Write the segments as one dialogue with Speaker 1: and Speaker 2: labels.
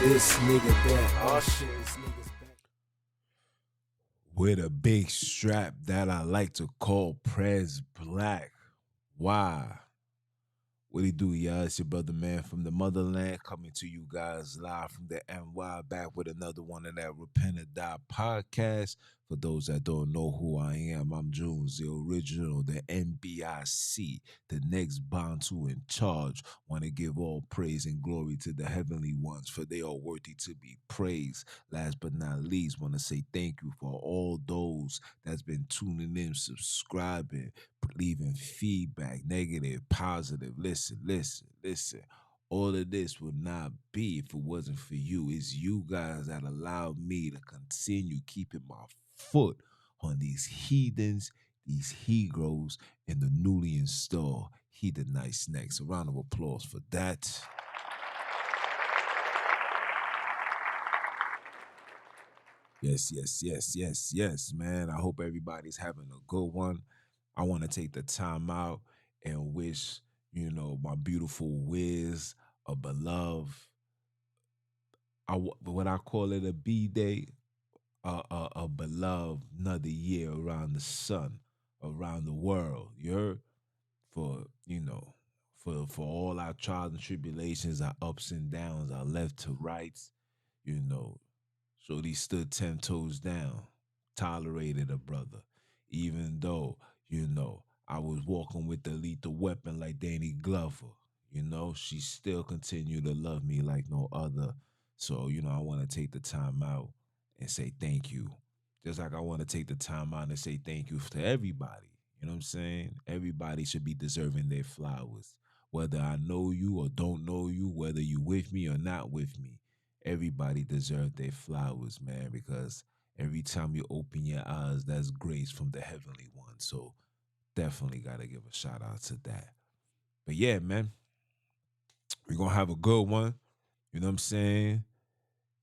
Speaker 1: this, nigga that. Oh shit, this nigga's back.
Speaker 2: With a big strap that I like to call Prez Black. Why? What it do, y'all? It's your brother, man, from the motherland, coming to you guys live from the NY, back with another one of that Repent or Die podcast. For those that don't know who I am, I'm Jules, the original, the NBIC, the next Bantu in charge. Want to give all praise and glory to the heavenly ones, for they are worthy to be praised. Last but not least, want to say thank you for all those that's been tuning in, subscribing, leaving feedback, negative, positive. Listen. All of this would not be if it wasn't for you. It's you guys that allowed me to continue keeping my foot on these heathens, these Hegroes, and the newly installed Heathenites snacks. A round of applause for that. Yes, man. I hope everybody's having a good one. I want to take the time out and wish, my beautiful Wiz, a beloved, what I call it a B day, a beloved another year around the sun, around the world. You heard? For, for all our trials and tribulations, our ups and downs, our left to rights, you know, Shorty stood 10 toes down, tolerated a brother, even though, I was walking with the lethal weapon like Danny Glover. She still continued to love me like no other. So, I want to take the time out and say thank you. Just like I want to take the time out and say thank you to everybody. You know what I'm saying? Everybody should be deserving their flowers. Whether I know you or don't know you, whether you with me or not with me, everybody deserves their flowers, man, because every time you open your eyes, that's grace from the heavenly one. So definitely gotta give a shout out to that. But yeah, man, we're gonna have a good one. You know what I'm saying?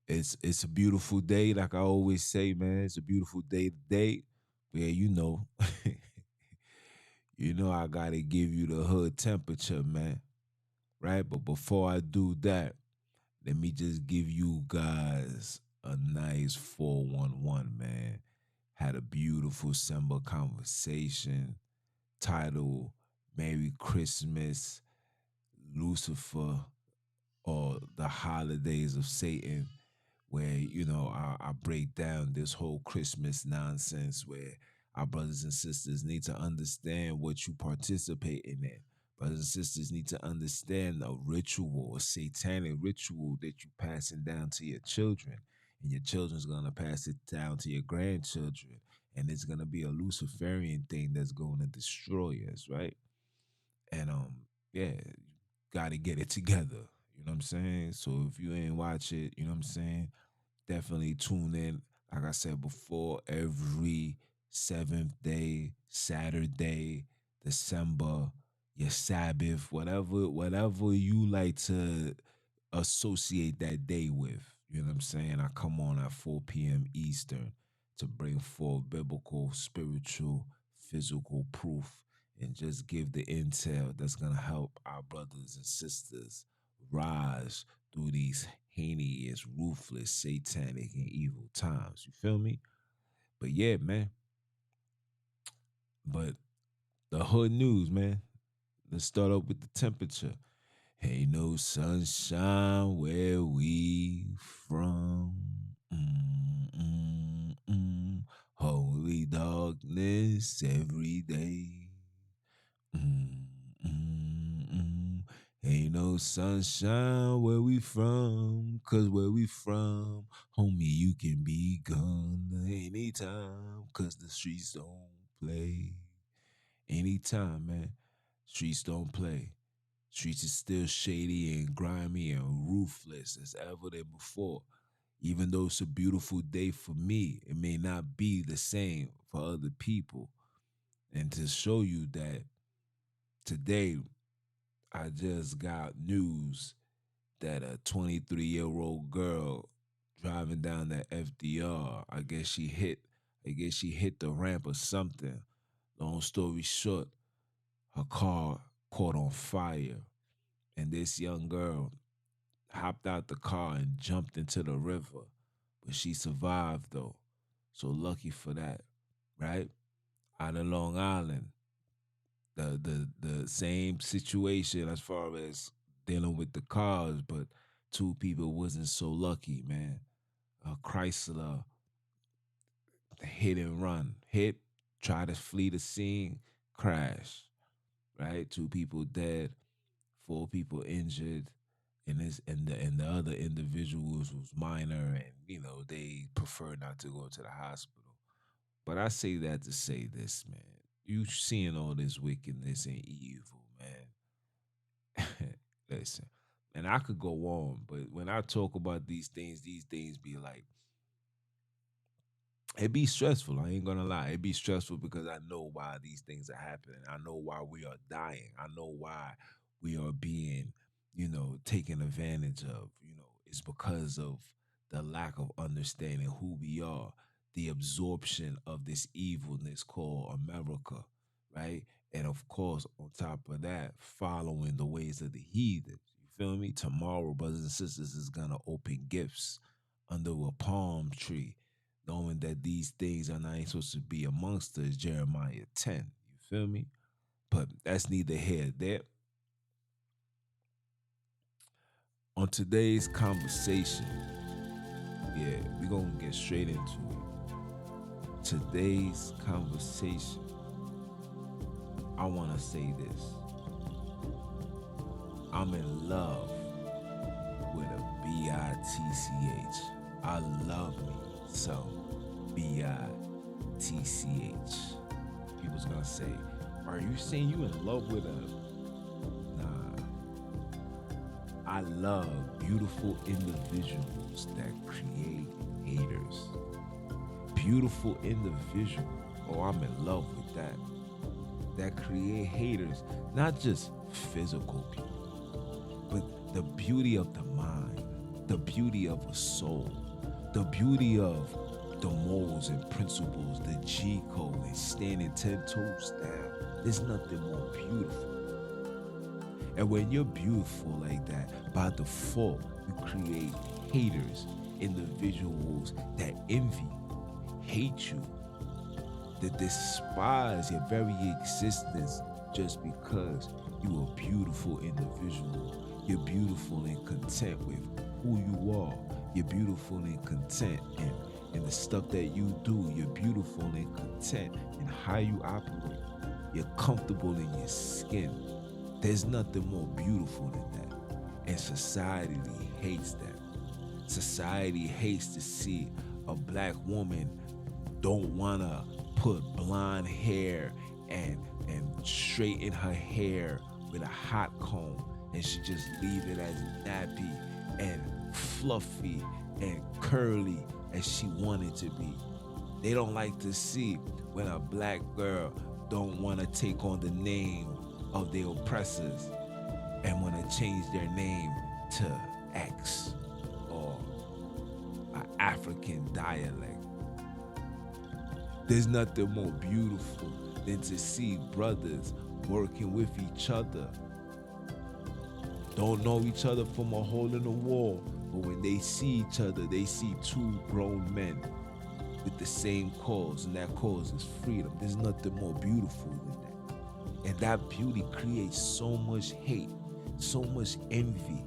Speaker 2: It's a beautiful day, like I always say, man. It's a beautiful day today. Yeah, I gotta give you the hood temperature, man. Right? But before I do that, let me just give you guys a nice 411, man. Had a beautiful December conversation titled Merry Christmas, Lucifer, or the Holidays of Satan, where, I break down this whole Christmas nonsense where our brothers and sisters need to understand what you participate in it. Brothers and sisters need to understand a ritual, a satanic ritual that you passing down to your children. And your children's gonna pass it down to your grandchildren. And it's gonna be a Luciferian thing that's going to destroy us, right? And yeah, gotta get it together. You know what I'm saying? So if you ain't watch it, you know what I'm saying? Definitely tune in. Like I said before, every seventh day, Saturday, December, your Sabbath, whatever you like to associate that day with. You know what I'm saying? I come on at 4 p.m. Eastern to bring forth biblical, spiritual, physical proof and just give the intel that's gonna help our brothers and sisters rise through these heinous, ruthless, satanic, and evil times. You feel me? But yeah, man. But the hood news, man. Let's start up with the temperature. Ain't no sunshine where we from. Holy darkness every day. Mm, mm, mm. Ain't no sunshine where we from, 'cause where we from, homie, you can be gone anytime, 'cause the streets don't play. Anytime, man. Streets don't play. Streets is still shady and grimy and ruthless as ever than before. Even though it's a beautiful day for me, it may not be the same for other people. And to show you that today, I just got news that a 23-year-old girl driving down the FDR, I guess she hit the ramp or something. Long story short, her car caught on fire. And this young girl hopped out the car and jumped into the river. But she survived though. So lucky for that, right? Out of Long Island, the same situation as far as dealing with the cars, but two people wasn't so lucky, man. A Chrysler hit and run, hit, try to flee the scene, crash, right? Two people dead, four people injured, and the other individuals was minor, and they prefer not to go to the hospital. But I say that to say this, man. You seeing all this wickedness and evil, man. Listen, and I could go on, but when I talk about these things be like, it be stressful. I ain't gonna lie. It be stressful because I know why these things are happening. I know why we are dying. I know why we are being, taken advantage of. It's because of the lack of understanding who we are, the absorption of this evilness called America, right? And of course, on top of that, following the ways of the heathen. You feel me? Tomorrow, brothers and sisters, is gonna open gifts under a palm tree, knowing that these things are not supposed to be amongst us, Jeremiah 10. You feel me? But that's neither here nor there. On today's conversation, yeah, we're going to get straight into it. Today's conversation, I want to say this. I'm in love with a B.I.T.C.H. I love me some B.I.T.C.H. People's gonna say, are you saying you in love with a... Nah. I love beautiful individuals that create haters. Beautiful individuals. Oh, I'm in love with that. That create haters. Not just physical people, but the beauty of the mind, the beauty of a soul, the beauty of the morals and principles, the G code, and standing 10 toes down. There's nothing more beautiful. And when you're beautiful like that, by default, you create haters, individuals that envy, hate you, that despise your very existence just because you are a beautiful individual. You're beautiful and content with who you are. You're beautiful and content in the stuff that you do. You're beautiful and content in how you operate. You're comfortable in your skin. There's nothing more beautiful than that. And society hates that. Society hates to see a black woman don't want to put blonde hair and straighten her hair with a hot comb, and she just leave it as nappy and fluffy and curly as she wanted to be. They don't like to see when a black girl don't want to take on the name of their oppressors and want to change their name to X or an African dialect. There's nothing more beautiful than to see brothers working with each other. Don't know each other from a hole in the wall, but when they see each other, they see two grown men with the same cause, and that cause is freedom. There's nothing more beautiful than that. And that beauty creates so much hate, so much envy,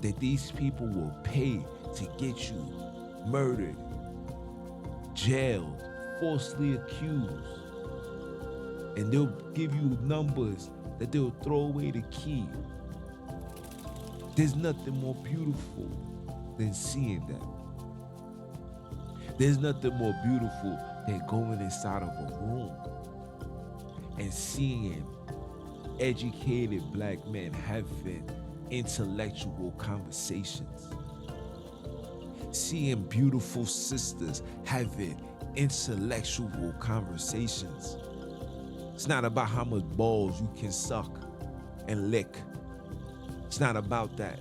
Speaker 2: that these people will pay to get you murdered, jailed, falsely accused. And they'll give you numbers that they'll throw away the key. There's nothing more beautiful than seeing that. There's nothing more beautiful than going inside of a room and seeing educated black men having intellectual conversations. Seeing beautiful sisters having intellectual conversations. It's not about how much balls you can suck and lick. It's not about that.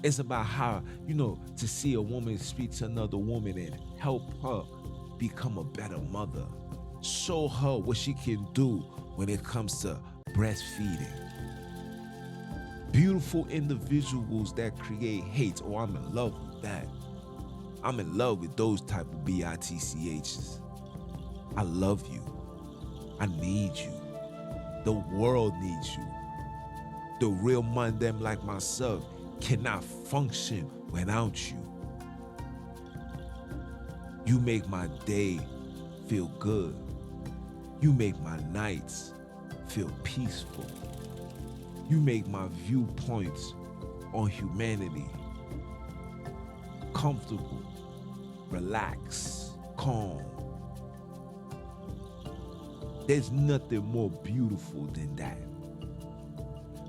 Speaker 2: It's about how, to see a woman speak to another woman and help her become a better mother. Show her what she can do when it comes to breastfeeding. Beautiful individuals that create hate. Oh, I'm in love with that. I'm in love with those type of B.I.T.C.H's. I love you. I need you. The world needs you. The real man them like myself cannot function without you. You make my day feel good. You make my nights feel peaceful. You make my viewpoints on humanity comfortable, relaxed, calm. There's nothing more beautiful than that.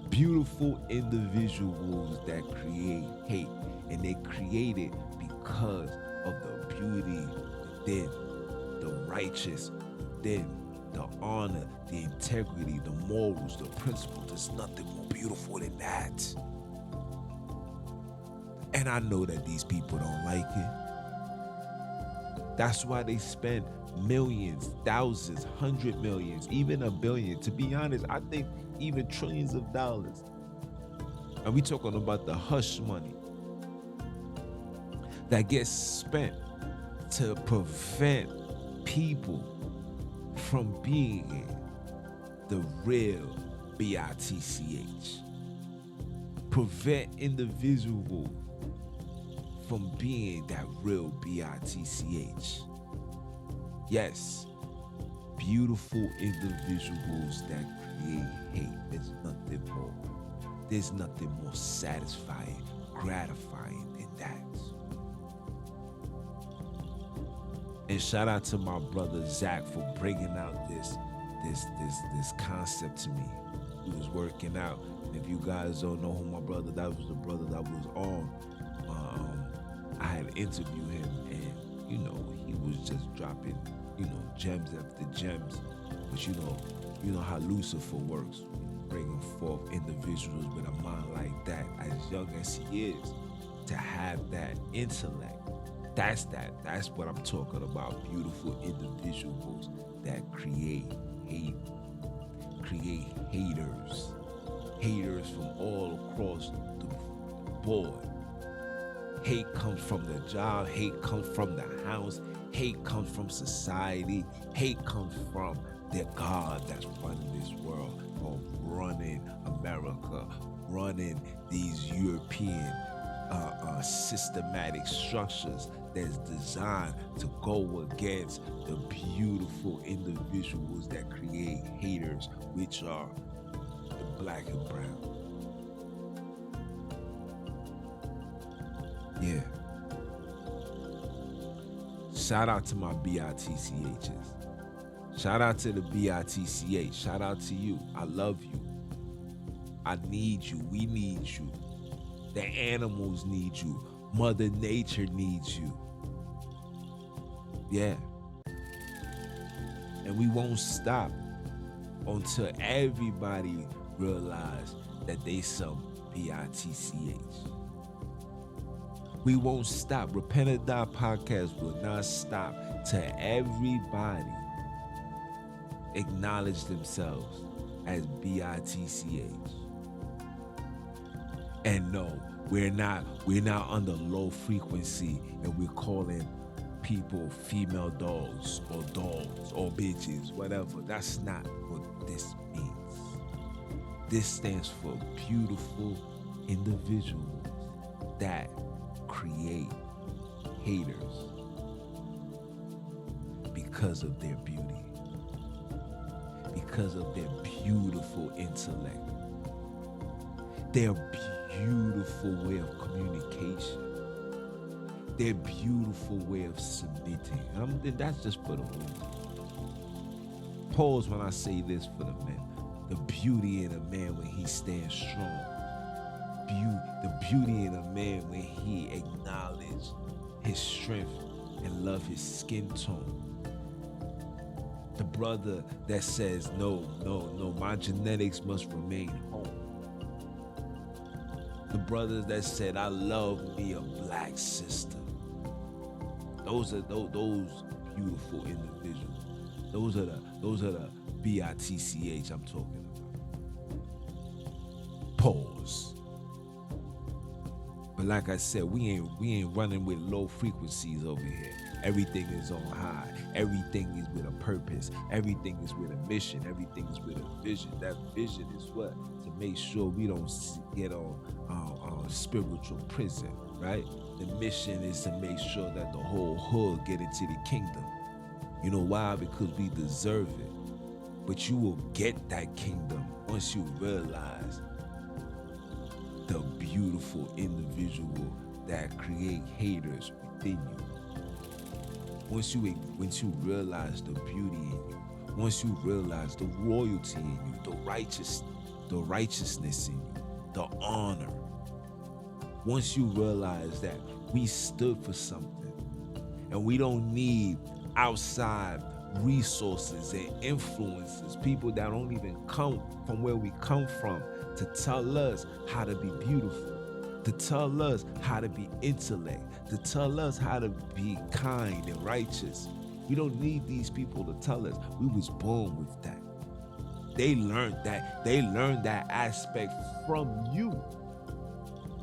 Speaker 2: Beautiful individuals that create hate, and they create it because of the beauty within, the righteous within, the honor, the integrity, the morals, the principles. There's nothing more beautiful than that. And I know that these people don't like it. That's why they spend millions, thousands, 100 millions, even $1 billion. To be honest, I think even trillions of dollars. And we talking about the hush money that gets spent to prevent people from being the real B.I.T.C.H. Prevent individuals from being that real B.I.T.C.H. Yes, beautiful individuals that create hate. There's nothing more. There's nothing more satisfying, gratifying than that. And shout out to my brother Zach for bringing out this concept to me. He was working out. And if you guys don't know who my brother, that was the brother that was on. I had interviewed him, and he was just dropping, gems after gems. But you know how Lucifer works, bringing forth individuals with a mind like that, as young as he is, to have that intellect. That's what I'm talking about. Beautiful individuals that create hate, create haters from all across the board. Hate comes from the job, hate comes from the house, hate comes from society, hate comes from the God that's running this world, or running America, running these European systematic structures that's designed to go against the beautiful individuals that create haters, which are the black and brown. Yeah. Shout out to my B.I.T.C.H's. Shout out to the B.I.T.C.H. Shout out to you. I love you. I need you. We need you. The animals need you. Mother Nature needs you. Yeah. And we won't stop until everybody realize that they some B.I.T.C.H. We won't stop. Repent or Die podcast will not stop till everybody acknowledge themselves as B.I.T.C.H. And no, we're not under low frequency and we're calling people female dogs or bitches, whatever. That's not what this means. This stands for beautiful individuals that create haters because of their beauty, because of their beautiful intellect, their beautiful way of communication, their beautiful way of submitting. That's just for the women. Pause when I say this for the men. The beauty in a man when he stands strong. The beauty in a man when he acknowledges his strength and love his skin tone. The brother that says, no, my genetics must remain home. The brother that said, I love me a black sister. Those are those beautiful individuals. Those are the B.I.T.C.H. I'm talking about. Pause. But like I said, we ain't running with low frequencies over here. Everything is on high. Everything is with a purpose. Everything is with a mission. Everything is with a vision. That vision is what? To make sure we don't get on spiritual prison, right? The mission is to make sure that the whole hood get into the kingdom. You know why? Because we deserve it. But you will get that kingdom once you realize the beautiful individual that create haters within you. Once you realize the beauty in you, once you realize the royalty in you, the righteousness in you, the honor. Once you realize that we stood for something and we don't need outside resources and influences, people that don't even come from where we come from, to tell us how to be beautiful, to tell us how to be intellect, to tell us how to be kind and righteous. We don't need these people to tell us. We was born with that. They learned that. They learned that aspect from you,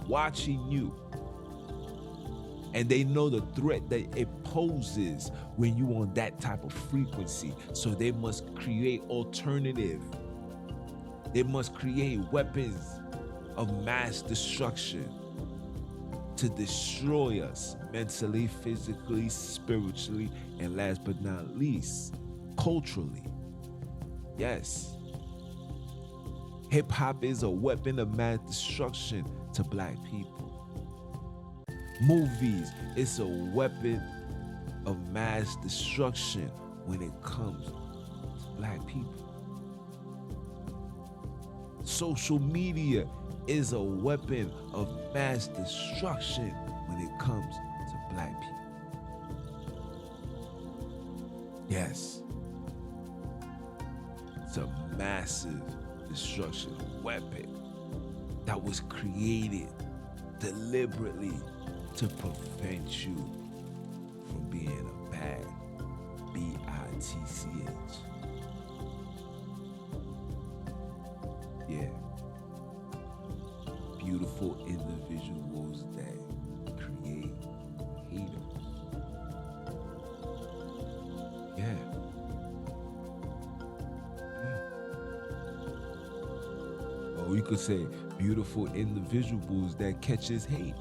Speaker 2: watching you. And they know the threat that it poses when you on that type of frequency. So they must create alternative. They must create weapons of mass destruction to destroy us mentally, physically, spiritually, and last but not least, culturally. Yes. Hip hop is a weapon of mass destruction to black people. Movies, it's a weapon of mass destruction when it comes to black people. Social media is a weapon of mass destruction when it comes to black people. Yes. It's a massive destruction weapon that was created deliberately to prevent you from being a bad B.I.T.C.H. Yeah. Beautiful individuals that create haters. Yeah. Or you could say beautiful individuals that catches hate.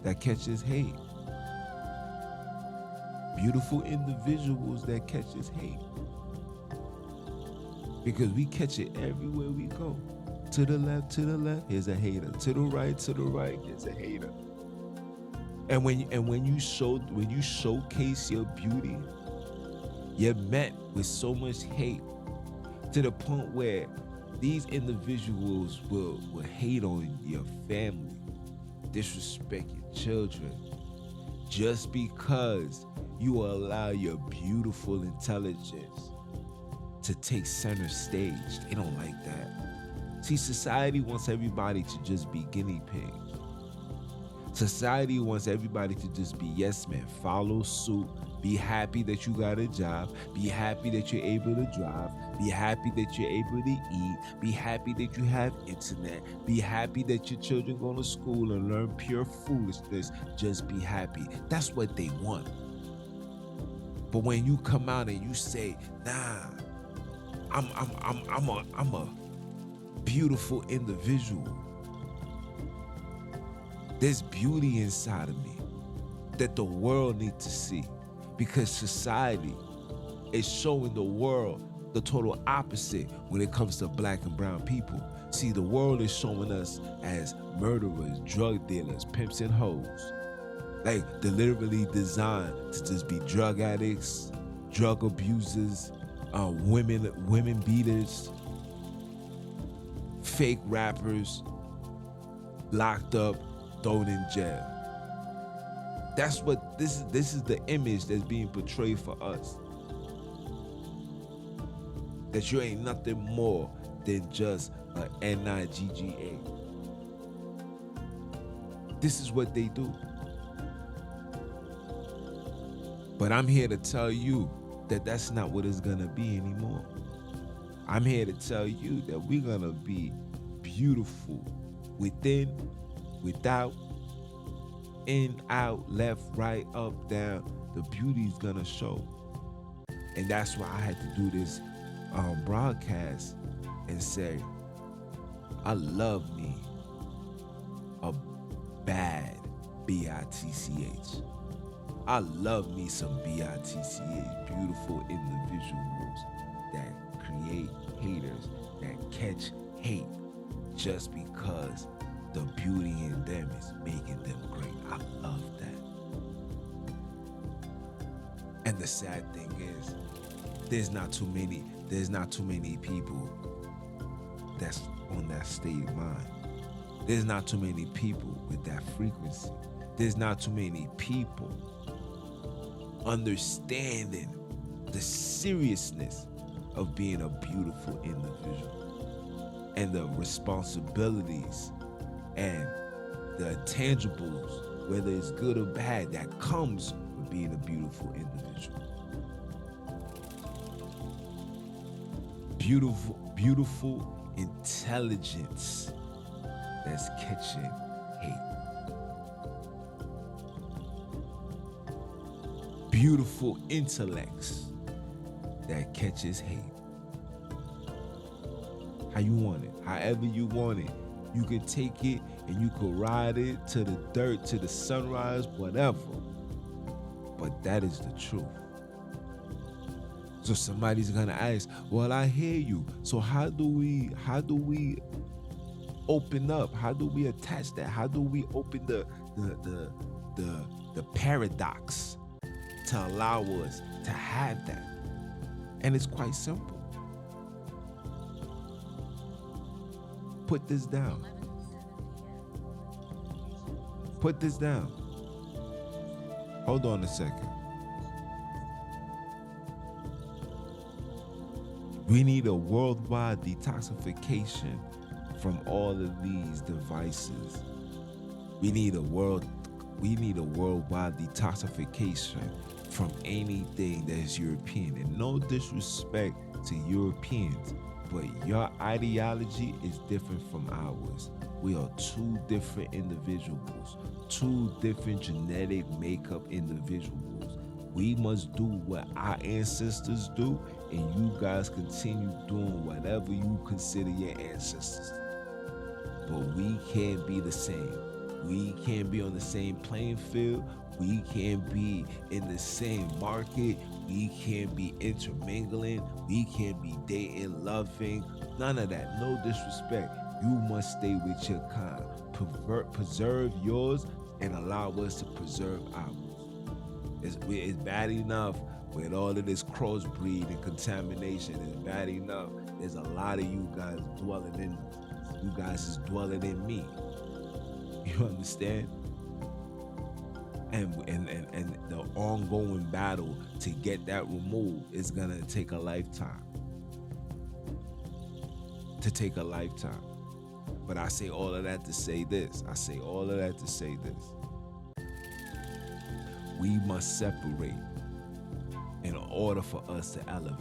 Speaker 2: That catches hate. Beautiful individuals that catches hate. Because we catch it everywhere we go. To the left, here's a hater. To the right, here's a hater. And when you showcase your beauty, you're met with so much hate to the point where these individuals will hate on your family, disrespect your children, just because you allow your beautiful intelligence to take center stage. They don't like that. See, society wants everybody to just be guinea pigs. Society wants everybody to just be yes men, follow suit, be happy that you got a job, be happy that you're able to drive, be happy that you're able to eat, be happy that you have internet, be happy that your children go to school and learn pure foolishness. Just be happy. That's what they want. But when you come out and you say, nah, I'm a beautiful individual. There's beauty inside of me that the world needs to see, because society is showing the world the total opposite when it comes to black and brown people. See, the world is showing us as murderers, drug dealers, pimps and hoes. Like, they're literally designed to just be drug addicts, drug abusers, women beaters, fake rappers, locked up, thrown in jail. That's what this is the image that's being portrayed for us. That you ain't nothing more than just an N-I-G-G-A. This is what they do. But I'm here to tell you that that's not what it's gonna be anymore. I'm here to tell you that we're gonna be beautiful within, without, in, out, left, right, up, down. The beauty's gonna show. And that's why I had to do this broadcast and say, I love me a bad B.I.T.C.H. I love me some B.I.T.C.H. Beautiful individuals that create haters, that catch hate just because the beauty in them is making them great. I love that. And the sad thing is, there's not too many people that's on that state of mind. There's not too many people with that frequency. There's not too many people understanding the seriousness of being a beautiful individual and the responsibilities and the tangibles, whether it's good or bad, that comes with being a beautiful individual. Beautiful intelligence that's catching hate. Beautiful intellects that catches hate. How you want it, however you want it. You can take it and you can ride it to the dirt, to the sunrise, whatever. But that is the truth. So somebody's gonna ask, well, I hear you. So how do we open up? How do we attach that? How do we open the paradox to allow us to have that? And it's quite simple. Put this down. Put this down. Hold on a second. We need a worldwide detoxification from all of these devices. We need a worldwide detoxification from anything that's European. And no disrespect to Europeans, but your ideology is different from ours. We are two different individuals, two different genetic makeup individuals. We must do what our ancestors do, and you guys continue doing whatever you consider your ancestors. But we can't be the same. We can't be on the same playing field. We can't be in the same market. We can't be intermingling. We can't be dating, loving. None of that. No disrespect. You must stay with your kind. Preserve yours and allow us to preserve ours. It's bad enough with all of this crossbreed and contamination. It's bad enough. There's a lot of you guys dwelling in. You guys is dwelling in me. You understand? And the ongoing battle to get that removed is gonna take a lifetime. But I say all of that to say this. We must separate in order for us to elevate.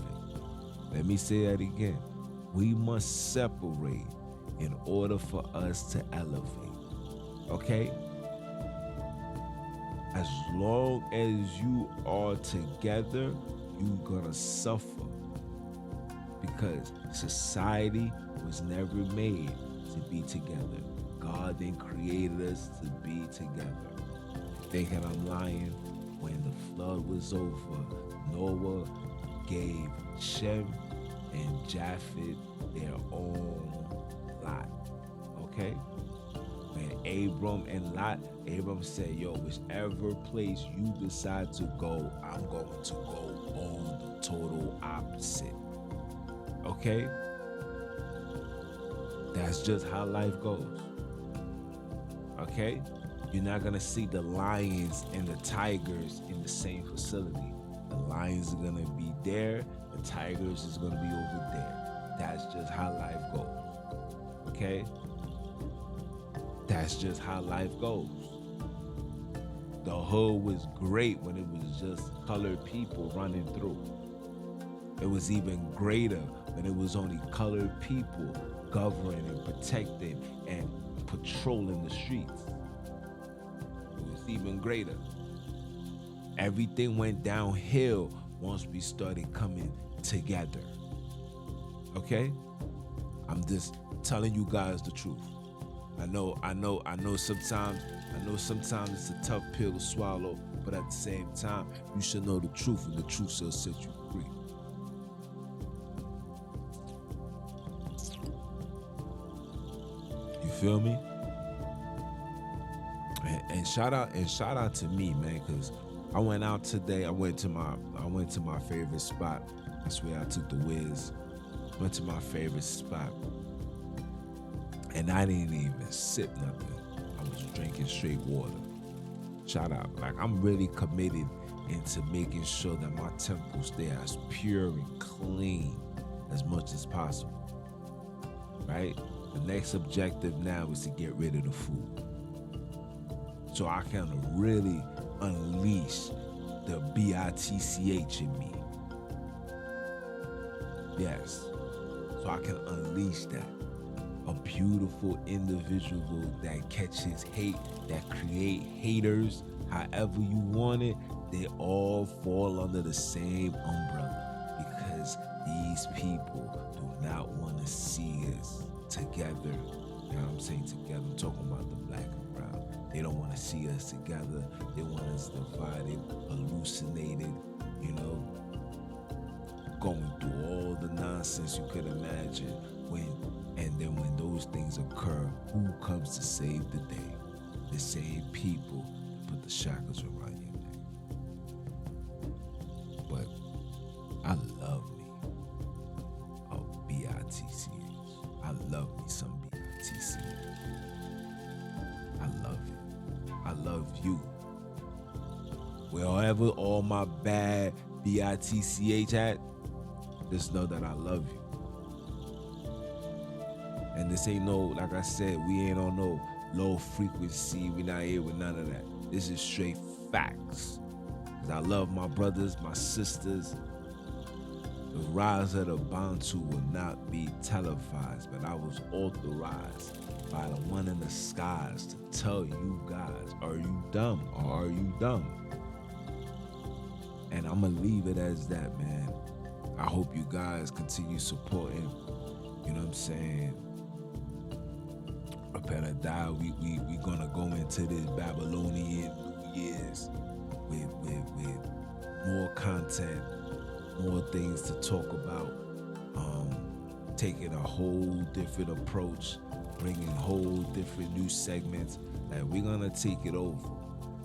Speaker 2: Let me say that again. We must separate in order for us to elevate. Okay? As long as you are together, you're gonna suffer. Because society was never made to be together. God then created us to be together. Thinking I'm lying? When the flood was over, Noah gave Shem and Japheth their own lot. Okay? When Abram said, yo, whichever place you decide to go, I'm going to go on the total opposite. Okay? That's just how life goes. Okay? You're not gonna see the lions and the tigers in the same facility. The lions are gonna be there, the tigers is gonna be over there. That's just how life goes. Okay? That's just how life goes. The hood was great when it was just colored people running through. It was even greater when it was only colored people governing and protecting and patrolling the streets. It was even greater. Everything went downhill once we started coming together. Okay? I'm just telling you guys the truth. I know sometimes it's a tough pill to swallow, but at the same time, you should know the truth, and the truth shall set you free. You feel me? And shout out to me, man, because I went out today. I went to my favorite spot. I swear I took the whiz. Went to my favorite spot. And I didn't even sip nothing. I was drinking straight water. Shout out. Like, I'm really committed into making sure that my temple stay as pure and clean as much as possible. Right? The next objective now is to get rid of the food. So I can really unleash the B.I.T.C.H in me. Yes. So I can unleash that. A beautiful individual that catches hate, that create haters, however you want it, they all fall under the same umbrella, because these people do not want to see us together. You know what I'm saying? Together. I'm talking about the black and brown. They don't want to see us together. They want us divided, hallucinated, you know, going through all the nonsense you could imagine. And then when those things occur, who comes to save the day? The same people that put the shackles around your neck. But I love me a B.I.T.C.H. I love me some B.I.T.C.H. I love it. I love you. Wherever all my bad B.I.T.C.H. at, just know that I love you. And this ain't no, like I said, we ain't on no low frequency. We not here with none of that. This is straight facts. Cause I love my brothers, my sisters. The rise of the Bantu will not be televised, but I was authorized by the one in the skies to tell you guys, are you dumb or are you dumb? And I'm gonna leave it as that, man. I hope you guys continue supporting, you know what I'm saying? Repent or die. We gonna go into this Babylonian New Year's with more content, more things to talk about, taking a whole different approach, bringing whole different new segments. Like, we're gonna take it over.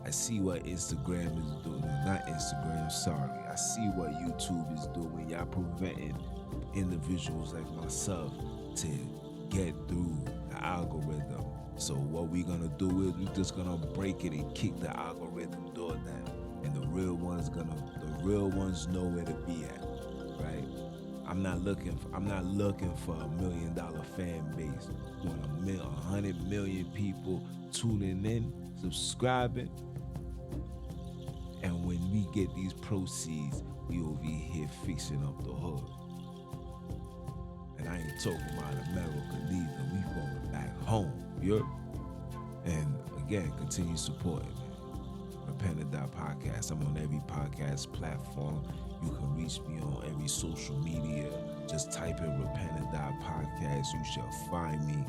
Speaker 2: I see what Instagram is doing. Not Instagram, sorry. I see what YouTube is doing. Y'all preventing individuals like myself to get through the algorithm. So what we gonna do is we just gonna break it and kick the algorithm door down. And the real ones know where to be at, right? I'm not looking for $1 million fan base. I want 100 million people tuning in, subscribing. And when we get these proceeds, we over here fixing up the hood. And I ain't talking about America neither. We going back home, yeah? And again, continue supporting, man. Repent or Die Podcast. I'm on every podcast platform. You can reach me on every social media. Just type in Repent or Die Podcast. You shall find me.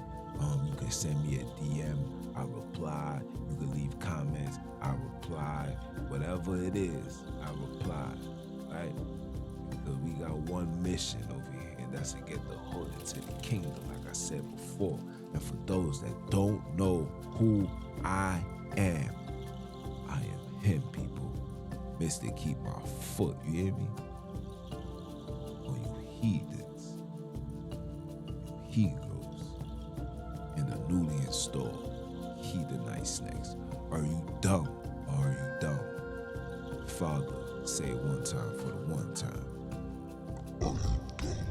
Speaker 2: You can send me a DM. I reply. You can leave comments. I reply. Whatever it is, I reply. Right? Because we got one mission over here, and that's to get the hood into the kingdom, like I said before. And for those that don't know who I am him, people. Mr. Keep My Foot, you hear me? Or you heathens, you Hebrews, in the newly installed heathenite snakes. Are you dumb or are you dumb? Father, say it one time for the one time. Are you dumb?